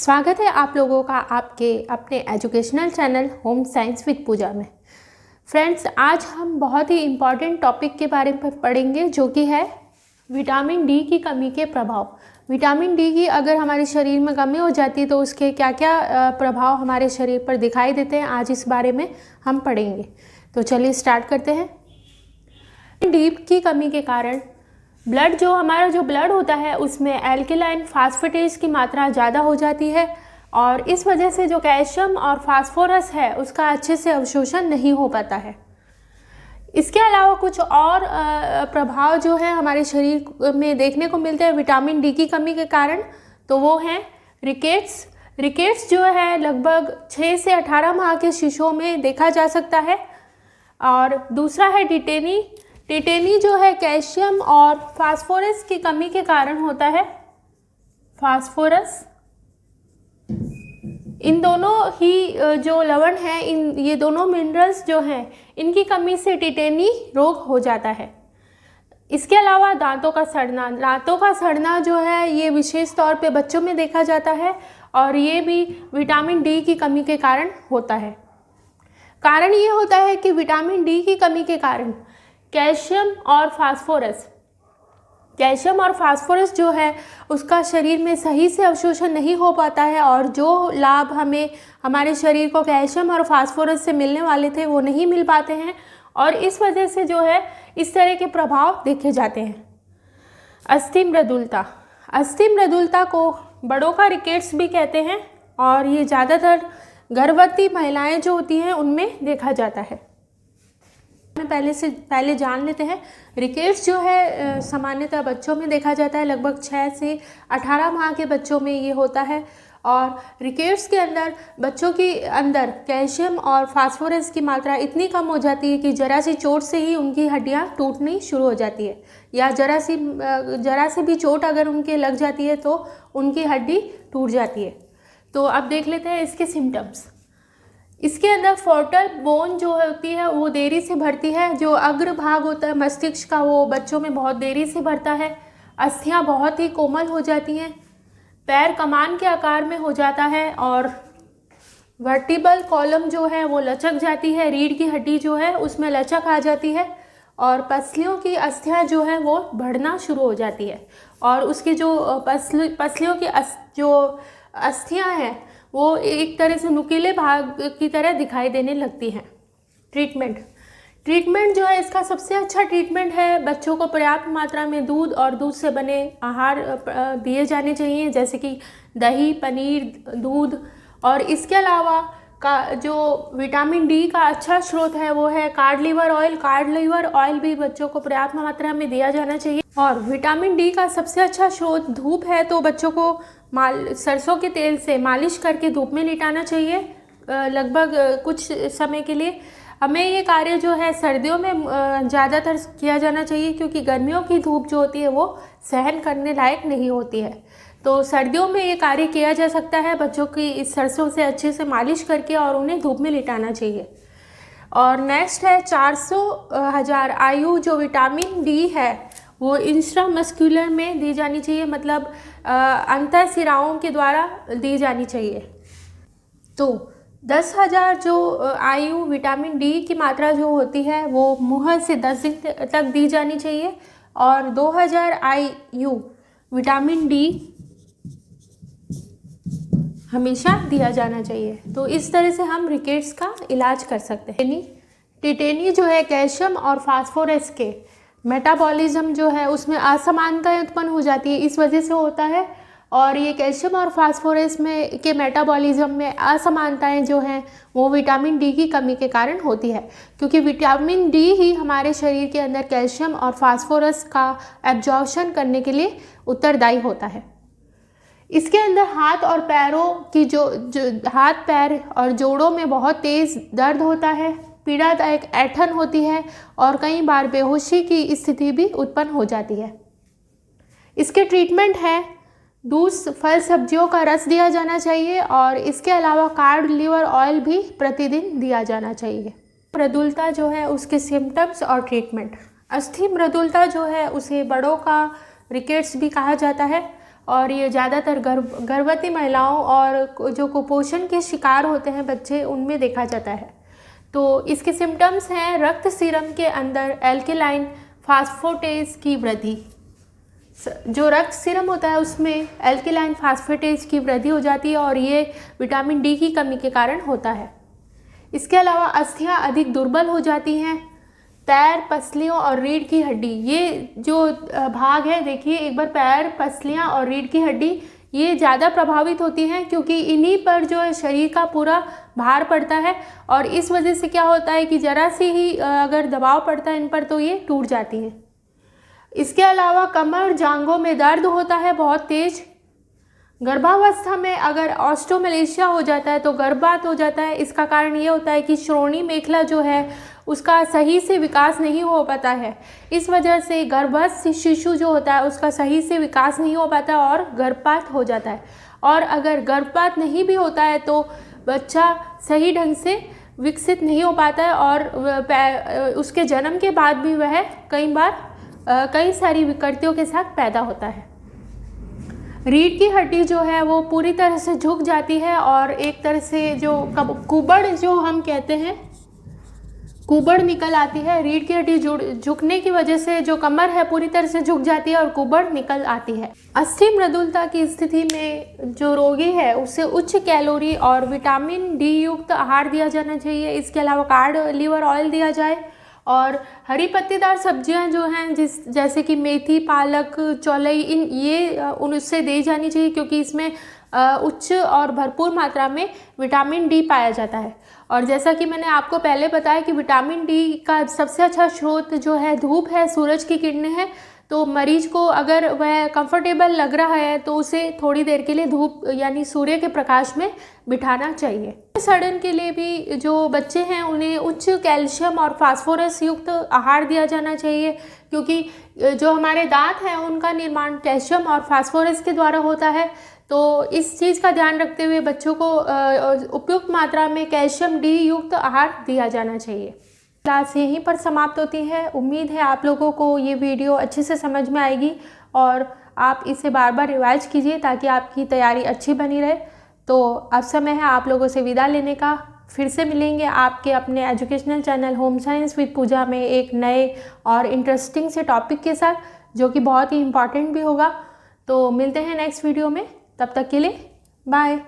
स्वागत है आप लोगों का आपके अपने educational channel home science with Puja में। फ्रेंड्स, आज हम बहुत ही इम्पॉर्टेंट टॉपिक के बारे में पढ़ेंगे जो कि है विटामिन डी की कमी के प्रभाव। विटामिन डी की अगर हमारे शरीर में कमी हो जाती है तो उसके क्या क्या प्रभाव हमारे शरीर पर दिखाई देते हैं, आज इस बारे में हम पढ़ेंगे। तो चलिए स्टार्ट करते हैं। डी की कमी के कारण हमारा जो ब्लड होता है उसमें एल्केलाइन फास्फेटेज की मात्रा ज़्यादा हो जाती है और इस वजह से जो कैल्शियम और फास्फोरस है उसका अच्छे से अवशोषण नहीं हो पाता है। इसके अलावा कुछ और प्रभाव जो है हमारे शरीर में देखने को मिलते हैं विटामिन डी की कमी के कारण, तो वो हैं रिकेट्स। रिकेट्स जो है लगभग 6 से 18 माह के शिशुओं में देखा जा सकता है। और दूसरा है टिटेनी। टिटेनी जो है कैल्शियम और फास्फोरस की कमी के कारण होता है। फास्फोरस, इन दोनों ही जो लवण है, ये दोनों मिनरल्स जो हैं इनकी कमी से टिटेनी रोग हो जाता है। इसके अलावा दांतों का सड़ना जो है ये विशेष तौर पे बच्चों में देखा जाता है और ये भी विटामिन डी की कमी के कारण होता है। कारण ये होता है कि विटामिन डी की कमी के कारण कैल्शियम और फास्फोरस जो है उसका शरीर में सही से अवशोषण नहीं हो पाता है और जो लाभ हमारे शरीर को कैल्शियम और फास्फोरस से मिलने वाले थे वो नहीं मिल पाते हैं और इस वजह से जो है इस तरह के प्रभाव देखे जाते हैं। अस्थि मृदुलता को बड़ों का रिकेट्स भी कहते हैं और ये ज़्यादातर गर्भवती महिलाएं जो होती हैं उनमें देखा जाता है। पहले जान लेते हैं। रिकेट्स जो है सामान्यतः बच्चों में देखा जाता है, लगभग 6 से 18 माह के बच्चों में ये होता है और रिकेट्स के अंदर बच्चों के अंदर कैल्शियम और फास्फोरस की मात्रा इतनी कम हो जाती है कि जरा सी चोट से ही उनकी हड्डियां टूटनी शुरू हो जाती है या जरा सी भी चोट अगर उनके लग जाती है तो उनकी हड्डी टूट जाती है। तो अब देख लेते हैं इसके सिम्टम्स। इसके अंदर फोर्टल बोन जो होती है वो देरी से भरती है। जो अग्र भाग होता है मस्तिष्क का वो बच्चों में बहुत देरी से भरता है। अस्थियां बहुत ही कोमल हो जाती हैं। पैर कमान के आकार में हो जाता है और वर्टिबल कॉलम जो है वो लचक जाती है। रीढ़ की हड्डी जो है उसमें लचक आ जाती है और पसलियों की अस्थियां जो है वो बढ़ना शुरू हो जाती है और उसकी जो पसलियों की जो अस्थियां हैं वो एक तरह से नुकीले भाग की तरह दिखाई देने लगती हैं। ट्रीटमेंट जो है इसका सबसे अच्छा ट्रीटमेंट है बच्चों को पर्याप्त मात्रा में दूध और दूध से बने आहार दिए जाने चाहिए, जैसे कि दही, पनीर, दूध। और इसके अलावा का जो विटामिन डी का अच्छा स्रोत है वो है कार्ड लीवर ऑयल भी बच्चों को पर्याप्त मात्रा में दिया जाना चाहिए। और विटामिन डी का सबसे अच्छा स्रोत धूप है, तो बच्चों को सरसों के तेल से मालिश करके धूप में लिटाना चाहिए लगभग कुछ समय के लिए। हमें ये कार्य जो है सर्दियों में ज़्यादातर किया जाना चाहिए क्योंकि गर्मियों की धूप जो होती है वो सहन करने लायक नहीं होती है। तो सर्दियों में ये कार्य किया जा सकता है, बच्चों की इस सरसों से अच्छे से मालिश करके और उन्हें धूप में लिटाना चाहिए। और नेक्स्ट है 400,000 IU जो विटामिन डी है वो इंट्रामस्कुलर में दी जानी चाहिए, मतलब अंतःशिराओं के द्वारा दी जानी चाहिए। तो 10,000 जो IU विटामिन डी की मात्रा जो होती है वो मुँह से 10 दिन तक दी जानी चाहिए और 2,000 IU विटामिन डी हमेशा दिया जाना चाहिए। तो इस तरह से हम रिकेट्स का इलाज कर सकते हैं। टिटेनी जो है कैल्शियम और फास्फोरस के मेटाबॉलिज्म जो है उसमें असमानताएं उत्पन्न हो जाती है, इस वजह से होता है। और ये कैल्शियम और फास्फोरस के मेटाबॉलिज्म में असमानताएं जो हैं वो विटामिन डी की कमी के कारण होती है, क्योंकि विटामिन डी ही हमारे शरीर के अंदर कैल्शियम और फास्फोरस का एब्जॉर्प्शन करने के लिए उत्तरदायी होता है। इसके अंदर हाथ और पैरों की जो हाथ पैर और जोड़ों में बहुत तेज़ दर्द होता है, पीड़ादायक ऐंठन होती है और कई बार बेहोशी की स्थिति भी उत्पन्न हो जाती है। इसके ट्रीटमेंट है दूध, फल, सब्जियों का रस दिया जाना चाहिए और इसके अलावा कार्ड लीवर ऑयल भी प्रतिदिन दिया जाना चाहिए। मृदुलता जो है उसके सिम्टम्स और ट्रीटमेंट। अस्थि मृदुलता जो है उसे बड़ों का रिकेट्स भी कहा जाता है और ये ज़्यादातर गर्भवती महिलाओं और जो कुपोषण के शिकार होते हैं बच्चे, उनमें देखा जाता है। तो इसके सिम्टम्स हैं रक्त सीरम के अंदर एल्केलाइन फास्फेटेज की वृद्धि। जो रक्त सीरम होता है उसमें एल्केलाइन फास्फेटेज की वृद्धि हो जाती है और ये विटामिन डी की कमी के कारण होता है। इसके अलावा अस्थियां अधिक दुर्बल हो जाती हैं। पैर, पसलियों और रीढ़ की हड्डी, ये जो भाग है देखिए एक बार, पैर, पसलियां और रीढ़ की हड्डी ये ज़्यादा प्रभावित होती हैं क्योंकि इन्हीं पर जो है शरीर का पूरा भार पड़ता है और इस वजह से क्या होता है कि ज़रा सी ही अगर दबाव पड़ता है इन पर तो ये टूट जाती हैं। इसके अलावा कमर, जांघों में दर्द होता है बहुत तेज। गर्भावस्था में अगर ऑस्टियोमैलेशिया हो जाता है तो गर्भपात हो जाता है। इसका कारण ये होता है कि श्रोणि मेखला जो है उसका सही से विकास नहीं हो पाता है। इस वजह से गर्भस्थ शिशु जो होता है उसका सही से विकास नहीं हो पाता और गर्भपात हो जाता है। और अगर गर्भपात नहीं भी होता है तो बच्चा सही ढंग से विकसित नहीं हो पाता है और उसके जन्म के बाद भी वह कई सारी विकृतियों के साथ पैदा होता है। रीढ़ की हड्डी जो है वो पूरी तरह से झुक जाती है और एक तरह से जो कुबड़ जो हम कहते हैं, कुबड़ निकल आती है। रीढ़ की हड्डी झुकने की वजह से जो कमर है पूरी तरह से झुक जाती है और कुबड़ निकल आती है। अस्थि मृदुलता की स्थिति में जो रोगी है उसे उच्च कैलोरी और विटामिन डी युक्त आहार दिया जाना चाहिए। इसके अलावा कार्ड लीवर ऑयल दिया जाए और हरी पत्तेदार सब्जियां जो हैं जैसे कि मेथी, पालक, चौलाई, उनसे दी जानी चाहिए क्योंकि इसमें उच्च और भरपूर मात्रा में विटामिन डी पाया जाता है। और जैसा कि मैंने आपको पहले बताया कि विटामिन डी का सबसे अच्छा स्रोत जो है धूप है, सूरज की किरणें हैं। तो मरीज को अगर वह कंफर्टेबल लग रहा है तो उसे थोड़ी देर के लिए धूप यानी सूर्य के प्रकाश में बिठाना चाहिए। सड़न के लिए भी जो बच्चे हैं उन्हें उच्च कैल्शियम और फास्फोरस युक्त आहार दिया जाना चाहिए क्योंकि जो हमारे दांत हैं उनका निर्माण कैल्शियम और फास्फोरस के द्वारा होता है। तो इस चीज़ का ध्यान रखते हुए बच्चों को उपयुक्त मात्रा में कैल्शियम डी युक्त आहार दिया जाना चाहिए। क्लास यहीं पर समाप्त होती है। उम्मीद है आप लोगों को ये वीडियो अच्छे से समझ में आएगी और आप इसे बार बार रिवाइज कीजिए ताकि आपकी तैयारी अच्छी बनी रहे। तो अब समय है आप लोगों से विदा लेने का। फिर से मिलेंगे आपके अपने educational channel home science with Puja में एक नए और इंटरेस्टिंग से टॉपिक के साथ जो कि बहुत ही इम्पॉर्टेंट भी होगा। तो मिलते हैं नेक्स्ट वीडियो में, तब तक के लिए बाय।